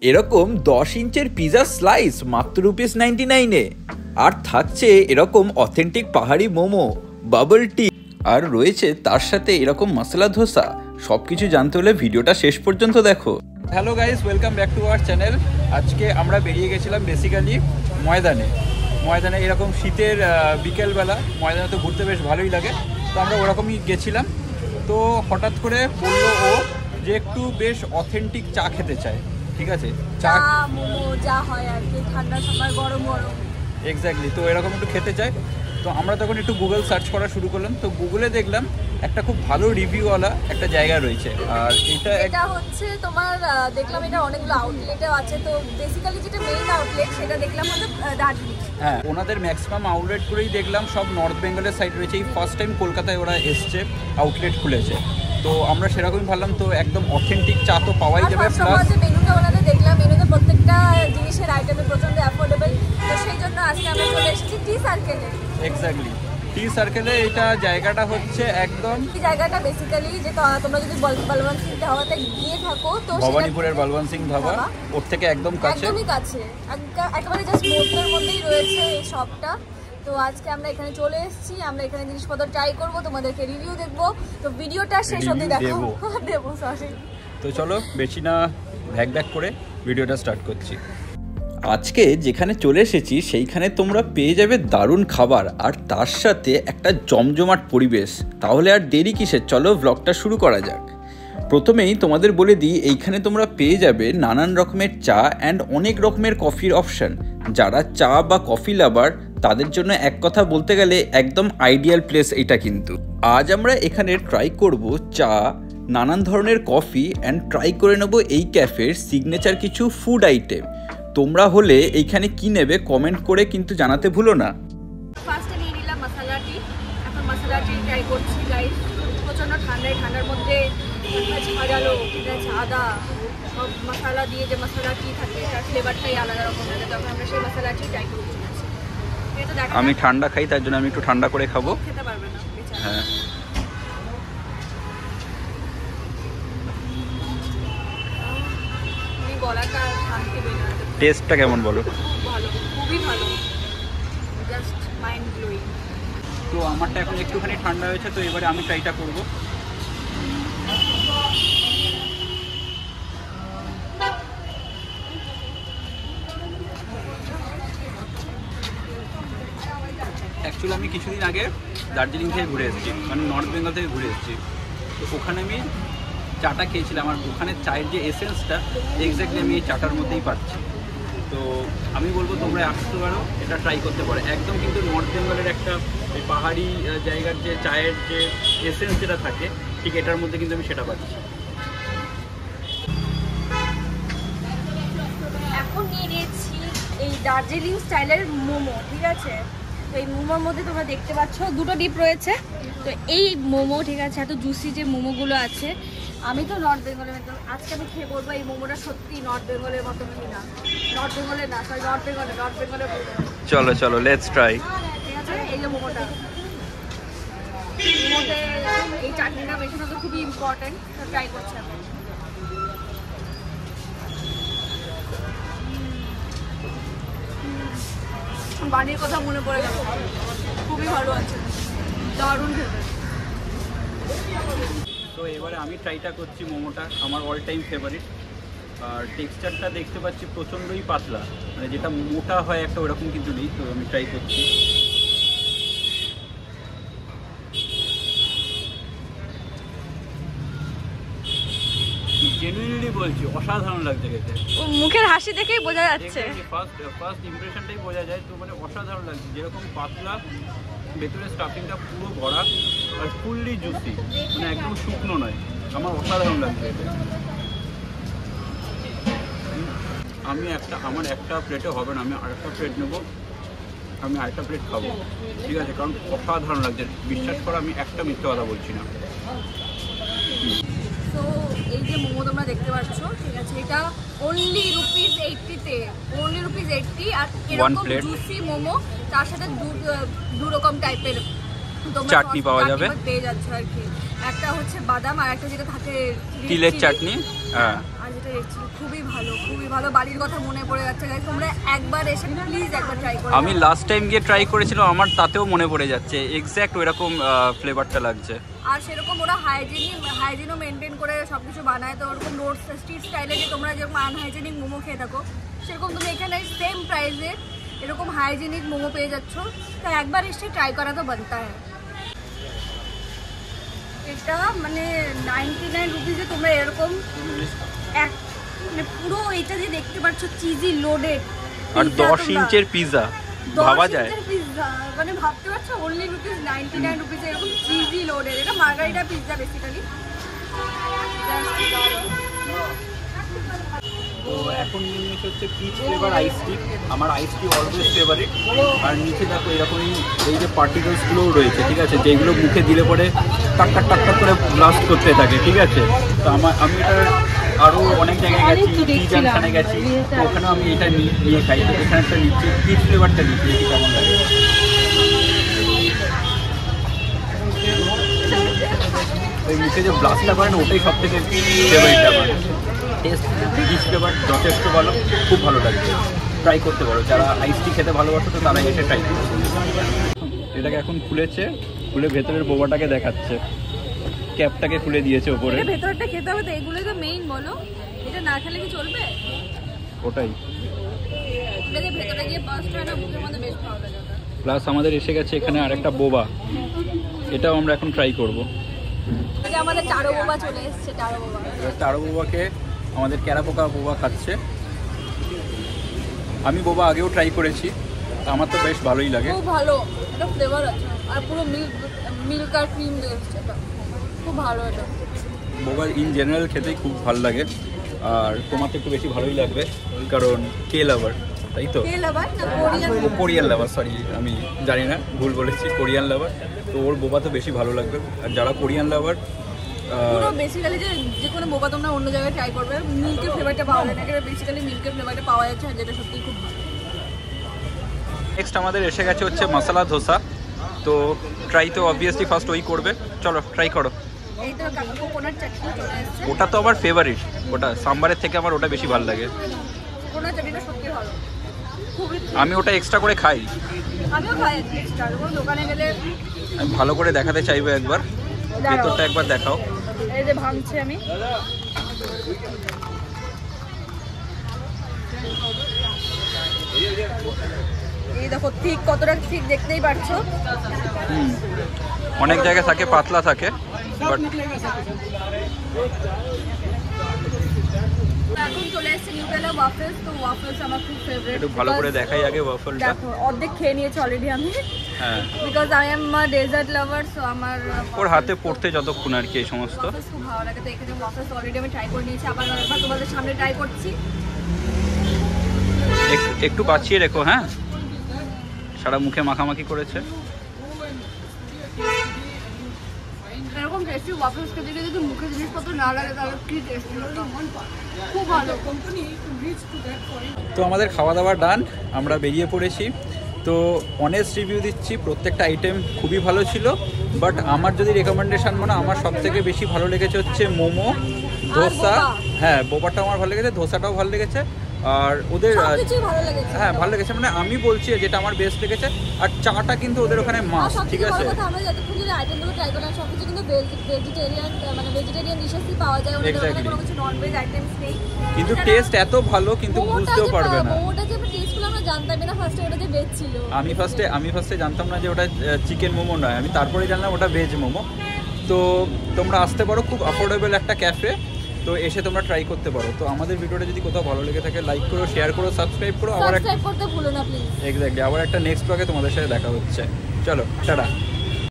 এরকম 10 ইঞ্চের pizza slice মাত্র ₹99 আর থাকছে এরকম অথেন্টিক পাহাড়ি মোমো, বাবল টি, আর রয়েছে তার সাথে এরকম মশলা ধোসা। সবকিছু জানতে হলে ভিডিওটা শেষ পর্যন্ত দেখো। Hello guys, welcome back to our channel. আজকে আমরা বেরিয়ে গেছিলাম বেসিক্যালি ময়দানে এরকম শীতের বিকেলবেলা ময়দানে তো ঘুরতে বেশ ভালোই লাগে, তো আমরা ওরকমই গেছিলাম। তো হঠাৎ করে বললো ও যে একটু বেশ অথেন্টিক চা খেতে চায়। ঠিক আছে, চা মোমো যা হয় আর কি ঠান্ডার সময় গরম গরম এক্স্যাক্টলি, তো এরকম একটু খেতে চায়। তো আমরা তখন একটু গুগল সার্চ করা শুরু করলাম। তো গুগলে দেখলাম একটা খুব ভালো রিভিউওয়ালা একটা জায়গা রয়েছে, আর এটা হচ্ছে তোমার দেখলাম এটা অনেকগুলো আউটলেটও আছে। তো বেসিক্যালি যেটা মেইন আউটলেট সেটা দেখলাম হচ্ছে দার্জিলিং। হ্যাঁ, ওনাদের ম্যাক্সিমাম আউটলেটগুলোই দেখলাম সব নর্থ বেঙ্গলের সাইড রয়েছে। এই ফার্স্ট টাইম কলকাতায় ওরা এসছে, আউটলেট খুলেছে। তো আমরা সেরকমই ভাবলাম, তো একদম অথেন্টিক চা তো পাওয়াই যাবে। প্লাস মেনুটা ওনাদের দেখলাম, মেনুতে প্রত্যেকটা জিনিসের আইটেমে প্রচন্ড অ্যাফোর্ডেবল। তো সেই জন্য আজকে আমরা চলে এসেছি টি সার্কেলে। এক্স্যাক্টলি, টি সার্কেলে এটা জায়গাটা হচ্ছে একদম এই জায়গাটা বেসিক্যালি যে তোমরা যদি বলবন্ত সিং ধাবাতে গিয়ে থাকো, তো ভবানীপুরের বলবন্ত সিং ধাবা ওর থেকে একদম কাছে, একদমই কাছে, একেবারে জাস্ট মোড়ের মধ্যেই রয়েছে এই শপটা। তো আজকে আমরা এখানে চলে এসেছি, আমরা এখানে জিনিসপত্র ট্রাই করব, তোমাদেরকে রিভিউ দেখবো। তো ভিডিওটা শেষ অবধি দেবো সরি। তো চলো বেশি না ভ্যাক করে ভিডিওটা স্টার্ট করছি। আজকে যেখানে চলে এসেছি সেইখানে তোমরা পেয়ে যাবে দারুণ খাবার আর তার সাথে একটা জমজমাট পরিবেশ। তাহলে আর দেরি কিসের, চলো ব্লগটা শুরু করা যাক। প্রথমেই তোমাদের বলে দিই, এইখানে তোমরা পেয়ে যাবে নানান রকমের চা অ্যান্ড অনেক রকমের কফির অপশান। যারা চা বা কফি লাভার তাদের জন্য এক কথা বলতে গেলে একদম আইডিয়াল প্লেস এটা। কিন্তু আজ আমরা এখানে ট্রাই করব চা, নানান ধরনের কফি অ্যান্ড ট্রাই করে নেব এই ক্যাফের সিগনেচার কিছু ফুড আইটেম। তোমরা হলে এইখানে কি নেবে কমেন্ট করে কিন্তু জানাতে ভুলো না। ফার্স্টে নিয়ে নিলাম মশলা টি। এখন মশলা টি ট্রাই করছি গাইস। প্রচণ্ড ঠান্ডার মধ্যে সাজালো, ঠিক আছে, আদা সব মশলা দিয়ে যে মশলা টি থাকে তার ফ্লেভারটাই আলাদা রকম লাগে। তখন আমরা সেই মশলা টি ট্রাই করছি। আমি ঠান্ডা খাই, তার জন্য আমি একটু ঠান্ডা করে খাবো। খেতে পারবে না, হ্যাঁ। গলাটা শান্তি পেয়ে যাবে। টেস্টটা কেমন বলো? ভালো, খুবই ভালো, জাস্ট মাইন্ড ব্লোয়িং। তো আমারটা এখন একটুখানি ঠান্ডা হয়েছে, তো এবারে আমি ট্রাইটা করবো। অ্যাকচুয়ালি আমি কিছুদিন আগে দার্জিলিং থেকে ঘুরে এসেছি, মানে নর্থ বেঙ্গল থেকে ঘুরে এসেছি। তো ওখানে আমি চাটা খেয়েছিলাম, আর ওখানে চায়ের যে এসেন্সটা এক্স্যাক্টলি আমি এই চাটার মধ্যেই পাচ্ছি। তো আমি বলবো তোমরা আসতে পারো, এটা ট্রাই করতে পারো। একদম কিন্তু নর্থ বেঙ্গলের একটা পাহাড়ি জায়গার যে চায়ের যে এসেন্স যেটা থাকে, ঠিক এটার মধ্যে কিন্তু আমি সেটা পাচ্ছি। এখন নিয়ে নিয়েছি এই দার্জিলিং স্টাইলের মোমো, ঠিক আছে। তো এই মোমোর মধ্যে তোমরা দেখতে পাচ্ছ দুটো ডিপ রয়েছে। তো এই মোমো, ঠিক আছে, এত জুসি যে মোমোগুলো আছে। আমি তো নর্থ বেঙ্গলের মতো, আজকে আমি খেয়ে বলবো এই মোমোটা সত্যি নর্থ বেঙ্গলের মতো কি না। নর্থ বেঙ্গলের চলো লেটস ট্রাই। ঠিক আছে, এই যে মোমোটা, মোমোতে এই চাটনিটা মেশানো তো খুবই ইম্পর্টেন্ট। তো ট্রাই করছি আমি। বাড়ির কথা মনে পড়ে গেল, খুবই ভালো আছে, দারুণ খেতে। তো এবারে আমি ট্রাইটা করছি মোমোটা, আমার অল টাইম ফেভারিট। আর টেক্সচারটা দেখতে পাচ্ছি প্রচণ্ডই পাতলা, মানে যেটা মোটা হয় একটা ওরকম কিছু নেই। তো আমি ট্রাই করছি। জেনুইনলি বলছি, অসাধারণ লাগছে খেতে। মুখের হাসি দেখেই বোঝা যাচ্ছে, ফার্স্ট ইমপ্রেশনটাই বোঝা যায়। তো মানে অসাধারণ লাগছে, যেরকম পাতলা, ভেতরে স্টাফিংটা পুরো ভরা আর ফুললি জুসি, মানে একদম শুকনো নয়। আমার অসাধারণ লাগছে এটা। আমার একটা প্লেটে হবে না, আমি আরেকটা প্লেট নেবো, আমি আরেকটা প্লেট খাবো, ঠিক আছে, কারণ অসাধারণ লাগছে। বিশ্বাস করো, আমি একটা মিথ্যে কথা বলছি না। তো এই যে মোমো তোমরা দেখতে পাচ্ছ, ঠিক আছে, এটা অনলি ₹80-তে, অনলি ₹80। আর এরকম জুসি মোমো, তার সাথে দু রকম টাইপের চাটনি পাওয়া যাবে, পেয়ে যাচ্ছ আর কি। একটা হচ্ছে বাদাম আর একটা যেটা থাকে তিলের চাটনি, আর যেটা টেস্ট ছিল, খুবই ভালো, বাড়ির কথা মনে পড়ে যাচ্ছে গাইস। তোমরা একবার এসে প্লিজ একবার ট্রাই করো। আমি লাস্ট টাইম গিয়ে ট্রাই করেছিলাম, আমার তাতেও মনে পড়ে যাচ্ছে, এক্স্যাক্ট ওইরকম ফ্লেভারটা লাগছে। আর সেরকম ওরা হাইজিনও মেনটেন করে সব কিছু বানায়। তো ওরকম রোড স্ট্রিট স্টাইলে যে তোমরা যেরকম আনহাইজেনিক মোমো খেয়ে থাকো, সেরকম তুমি এখানে সেম প্রাইসে এরকম হাইজিনিক মোমো পেয়ে যাচ্ছ। তো একবার এসে ট্রাই করা তো বানতা হ্যাঁ। এটা মানে 99 রুপিসে তোমরা এরকম এক মানে পুরো এটা যে দেখতে পাচ্ছ চিজি লোডেড, আর 10 ইঞ্চের পিৎজা ভাবা যায়, পিৎজা মানে ভাবতে পারছো অনলি রুপিস 99 রুপিসে এরকম চিজি লোডেড। এটা মার্গারিটা পিৎজা বেসিক্যালি। তো এখন নিচে হচ্ছে পিচ ফ্লেভার আইস টি। আমার আইস টি অলওয়েজ ফেভারিট। আর নিচে দেখো এরকমই এই যে পার্টিকেলসগুলোও রয়েছে, ঠিক আছে, যেগুলো মুখে দিলে পরে টাক টাক টাক টাক করে ব্লাস্ট করতে থাকে, ঠিক আছে। তো আমি এটা আরও অনেক জায়গায় গেছি, টি জাংশনে গেছি, তো ওখানেও আমি এটা নিয়ে খাই। তো এখানে একটা নিচ্ছি পিচ ফ্লেভারটা নিচ্ছি, দেখি কেমন লাগে। ওই মুখে যে ব্লাস্টটা করে না, ওটাই সব থেকে ফেভারিট আমার। টেস্ট পিচ ফ্লেভার যথেষ্ট ভালো, খুব ভালো লাগছে, ট্রাই করতে পারো। যারা আইস টি খেতে ভালোবাসো তো তারা এসে ট্রাই করতে। এটাকে এখন খুলেছে, খুলে ভেতরের বোবাটাকে দেখাচ্ছে, ক্যাপটাকে খুলে দিয়েছে ওপরে। ভেতরটা খেতে হবে তো, এগুলো তো মেইন বলো, এটা না খেলে কি চলবে? ওটাই এটা যে ভেতরে গিয়ে বাস্ট হয় না, মুখের মধ্যে বেশ ভালো লাগে। প্লাস আমাদের এসে গেছে এখানে আরেকটা বোবা, এটাও আমরা এখন ট্রাই করবো। এটা আমাদের টারো বোবা চলে এসেছে, টারো বোবা। টারো বোবাকে আমাদের ক্যারাপোকা বোবা খাচ্ছে। আমি বোবা আগেও ট্রাই করেছি, আমার তো বেশ ভালোই লাগে, খুব ভালো। এটা ফ্লেভার আছে আর পুরো মিল্ক আর ক্রিম দিয়ে এসেছে, এটা খুব ভালো। এটা বোবা ইন জেনারেল খেতেই খুব ভালো লাগে, আর তোমার তো একটু বেশি ভালোই লাগবে কারণ কে লাভার, তাই তো? কোরিয়ান লাভার, সরি আমি জানি না, ভুল বলেছি, কোরিয়ান লাভার। তো ওর বোবা তো বেশি ভালো লাগবে। আর যারা কোরিয়ান লাভার, পুরো বেসিক্যালি যে কোনো বোবা তোমরা অন্য জায়গায় ট্রাই করবে, মিল্কের ফ্লেভারটা পাওয়া যায় না, এটা বেসিক্যালি মিল্কের ফ্লেভারটা পাওয়া যাচ্ছে, আর যেটা সত্যিই খুব ভালো। নেক্সট আমাদের এসে গেছে হচ্ছে মশলা ধোসা। তো ট্রাই তো অবভিয়াসলি ফার্স্ট ওই করবে, চলো ট্রাই করো। এই তো কোকোনাট চাটনি চলে এসেছে, ওটা তো আমার ফেভারিট, ওটা সাম্বারের থেকে আমার ওটা বেশি ভালো লাগে। কোকোনাট চাটনিটা সত্যি ভালো, খুবই। আমি ওটা এক্সট্রা করে খাই, আমিও খাই এক্সট্রা, যখন দোকানে গেলে। আমি ভালো করে দেখাতে চাইবো একবার, ভেতরটা একবার দেখাও। এই যে ভাঙছে আমি, এই দেখো ঠিক কতটা ঠিক দেখতেই পারছো। অনেক জায়গায় থাকে পাতলা থাকে, বাট এখন চলে এসেছে নিউটেলা ওয়াফেলস। তো ওয়াফেলস আমার খুব ফেভারিট। একটু ভালো করে দেখাই আগে ওয়াফেলটা। দেখো অর্ধেক খেয়ে নিয়েছি অলরেডি আমি, হ্যাঁ, because I am a dessert lover. So আমার ওর হাতে পড়তে যতক্ষণ আর কি এই সমস্ত ওয়াফেলস খুব ভালো লাগে। তো এখানে ওয়াফেলস অলরেডি আমি ট্রাই করে নিয়েছি, আবার একবার তোমাদের সামনে ট্রাই করছি। একটু বাঁচিয়ে রেখো, হ্যাঁ, সারা মুখে মাখামাখি করেছে। এরকম টেস্টি ওয়াফেলস খেতে গিয়ে যদি মুখে জিনিসপত্র না লাগে তাহলে কি টেস্টি হতো, খুব ভালো। তো আমাদের খাওয়া দাওয়া ডান, আমরা বেরিয়ে পড়েছি। তো অনেস্ট রিভিউ দিচ্ছি, প্রত্যেকটা আইটেম খুবই ভালো ছিল। বাট আমার যদি রেকমেন্ডেশন মানে আমার সব থেকে বেশি ভালো লেগেছে হচ্ছে মোমো, ধোসা। হ্যাঁ, বোবাটাও আমার ভালো লেগেছে, ধোসাটাও ভালো লেগেছে। আর ওদের হ্যাঁ ভালো লেগেছে, মানে আমি বলছি যেটা আমার বেস্ট লেগেছে। আর চাটা কিন্তু ওদের ওখানে মাছ, ঠিক আছে। আমরা যতক্ষণ যদি আইটেমগুলো ট্রাই করলাম সবকিছু কিন্তু ভেজিটেরিয়ান, মানে ভেজিটেরিয়ান ডিশেসই পাওয়া যায়, ওদের ওখানে কোনো কিছু নন ভেজ আইটেমস নেই। কিন্তু টেস্ট এত ভালো কিন্তু বুঝতেও পারবে না। মোমোটা যে টেস্ট করলাম আমরা জানতামই না ফার্স্টে ওটা যে ভেজ ছিল। আমি ফার্স্টে জানতাম না যে ওটা চিকেন মোমো নয়, আমি তারপরে জানলাম ওটা ভেজ মোমো। তো তোমরা আসতে পারো, খুব অ্যাফোর্ডেবল একটা ক্যাফে, তো এসে তোমরা ট্রাই করতে পারো। তো আমাদের ভিডিওটা যদি কোথাও ভালো লেগে থাকে লাইক করো, শেয়ার করো, সাবস্ক্রাইব করো। আবার সাবস্ক্রাইব করতে ভুলো না প্লিজ। এক্স্যাক্টলি, আবার একটা নেক্সট ব্লগে তোমাদের সাথে দেখা হচ্ছে। চলো টাটা।